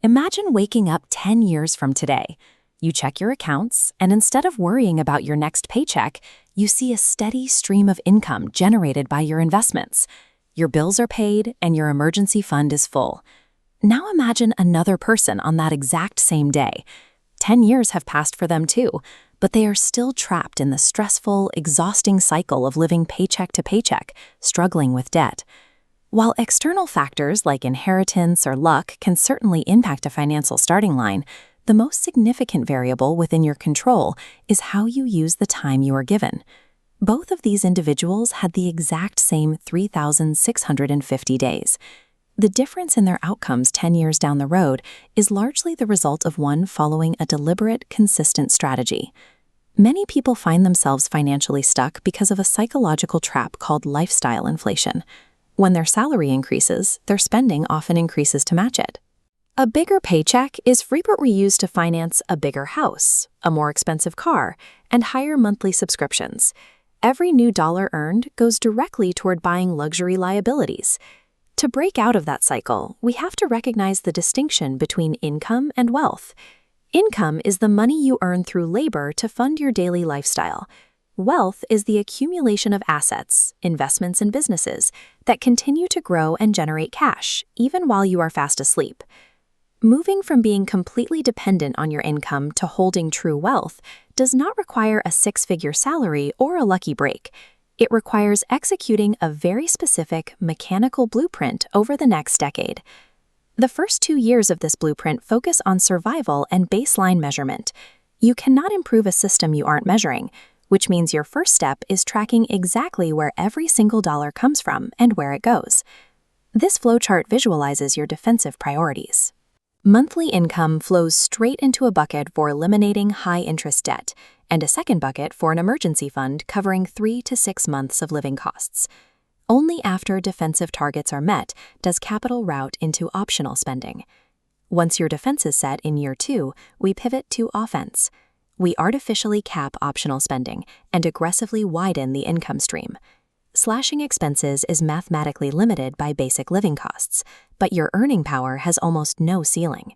Imagine waking up 10 years from today. You check your accounts, and instead of worrying about your next paycheck, you see a steady stream of income generated by your investments. Your bills are paid, and your emergency fund is full. Now imagine another person on that exact same day. 10 years have passed for them too, but they are still trapped in the stressful, exhausting cycle of living paycheck to paycheck, struggling with debt. While external factors like inheritance or luck can certainly impact a financial starting line, the most significant variable within your control is how you use the time you are given. Both of these individuals had the exact same 3,650 days. The difference in their outcomes 10 years down the road is largely the result of one following a deliberate, consistent strategy. Many people find themselves financially stuck because of a psychological trap called lifestyle inflation. When their salary increases, their spending often increases to match it. A bigger paycheck is frequently used to finance a bigger house, a more expensive car, and higher monthly subscriptions. Every new dollar earned goes directly toward buying luxury liabilities. To break out of that cycle, we have to recognize the distinction between income and wealth. Income is the money you earn through labor to fund your daily lifestyle. Wealth is the accumulation of assets, investments and businesses that continue to grow and generate cash, even while you are fast asleep. Moving from being completely dependent on your income to holding true wealth does not require a six-figure salary or a lucky break. It requires executing a very specific mechanical blueprint over the next decade. The first 2 years of this blueprint focus on survival and baseline measurement. You cannot improve a system you aren't measuring, which means your first step is tracking exactly where every single dollar comes from and where it goes. This flowchart visualizes your defensive priorities. Monthly income flows straight into a bucket for eliminating high-interest debt, and a second bucket for an emergency fund covering 3 to 6 months of living costs. Only after defensive targets are met does capital route into optional spending. Once your defense is set in year 2, we pivot to offense. We artificially cap optional spending and aggressively widen the income stream. Slashing expenses is mathematically limited by basic living costs, but your earning power has almost no ceiling.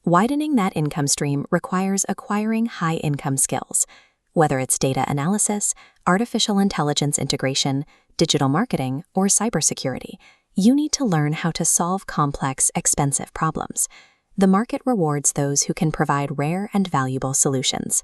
Widening that income stream requires acquiring high-income skills. Whether it's data analysis, artificial intelligence integration, digital marketing, or cybersecurity, you need to learn how to solve complex, expensive problems. The market rewards those who can provide rare and valuable solutions.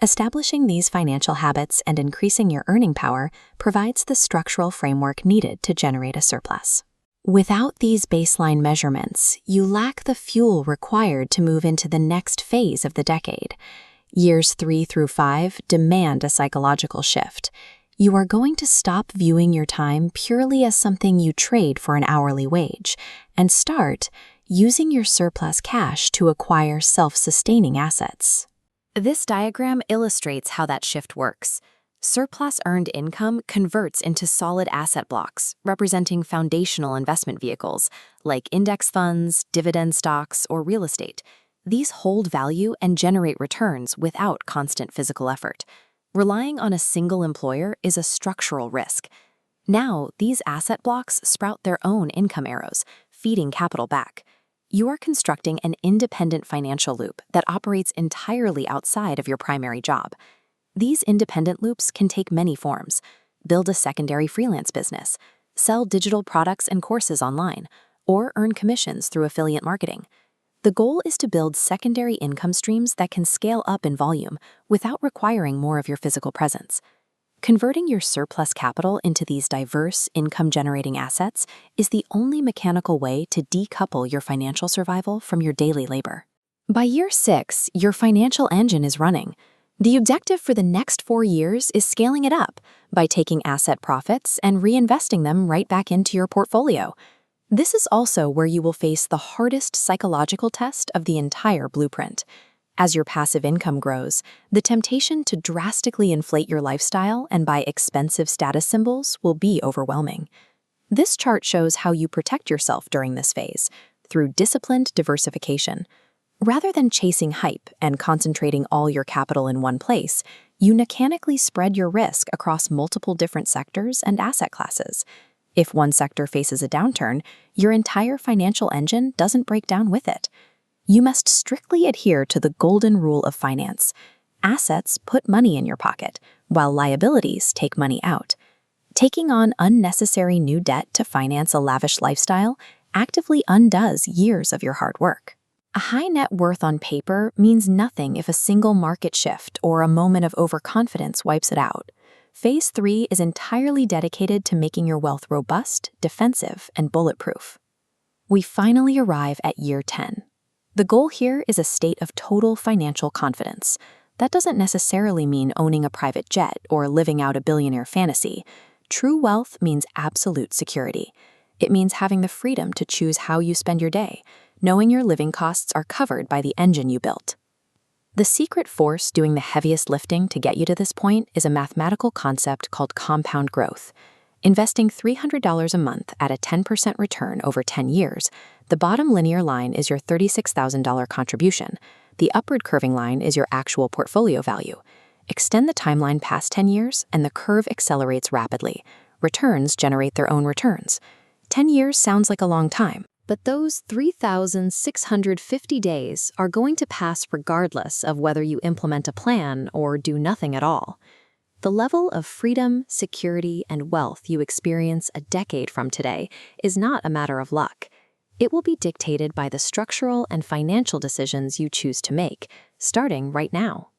Establishing these financial habits and increasing your earning power provides the structural framework needed to generate a surplus. Without these baseline measurements, you lack the fuel required to move into the next phase of the decade. Years 3 through 5 demand a psychological shift. You are going to stop viewing your time purely as something you trade for an hourly wage and start using your surplus cash to acquire self-sustaining assets. This diagram illustrates how that shift works. Surplus earned income converts into solid asset blocks, representing foundational investment vehicles like index funds, dividend stocks, or real estate. These hold value and generate returns without constant physical effort. Relying on a single employer is a structural risk. Now, these asset blocks sprout their own income arrows, feeding capital back. You are constructing an independent financial loop that operates entirely outside of your primary job. These independent loops can take many forms. Build a secondary freelance business, sell digital products and courses online, or earn commissions through affiliate marketing. The goal is to build secondary income streams that can scale up in volume without requiring more of your physical presence. Converting your surplus capital into these diverse, income-generating assets is the only mechanical way to decouple your financial survival from your daily labor. By year 6, your financial engine is running. The objective for the next 4 years is scaling it up by taking asset profits and reinvesting them right back into your portfolio. This is also where you will face the hardest psychological test of the entire blueprint. As your passive income grows, the temptation to drastically inflate your lifestyle and buy expensive status symbols will be overwhelming. This chart shows how you protect yourself during this phase, through disciplined diversification. Rather than chasing hype and concentrating all your capital in one place, you mechanically spread your risk across multiple different sectors and asset classes. If one sector faces a downturn, your entire financial engine doesn't break down with it. You must strictly adhere to the golden rule of finance. Assets put money in your pocket, while liabilities take money out. Taking on unnecessary new debt to finance a lavish lifestyle actively undoes years of your hard work. A high net worth on paper means nothing if a single market shift or a moment of overconfidence wipes it out. Phase 3 is entirely dedicated to making your wealth robust, defensive, and bulletproof. We finally arrive at year 10. The goal here is a state of total financial confidence. That doesn't necessarily mean owning a private jet or living out a billionaire fantasy. True wealth means absolute security. It means having the freedom to choose how you spend your day, knowing your living costs are covered by the engine you built. The secret force doing the heaviest lifting to get you to this point is a mathematical concept called compound growth. Investing $300 a month at a 10% return over 10 years, the bottom linear line is your $36,000 contribution. The upward curving line is your actual portfolio value. Extend the timeline past 10 years, and the curve accelerates rapidly. Returns generate their own returns. 10 years sounds like a long time, but those 3,650 days are going to pass regardless of whether you implement a plan or do nothing at all. The level of freedom, security, and wealth you experience a decade from today is not a matter of luck. It will be dictated by the structural and financial decisions you choose to make, starting right now.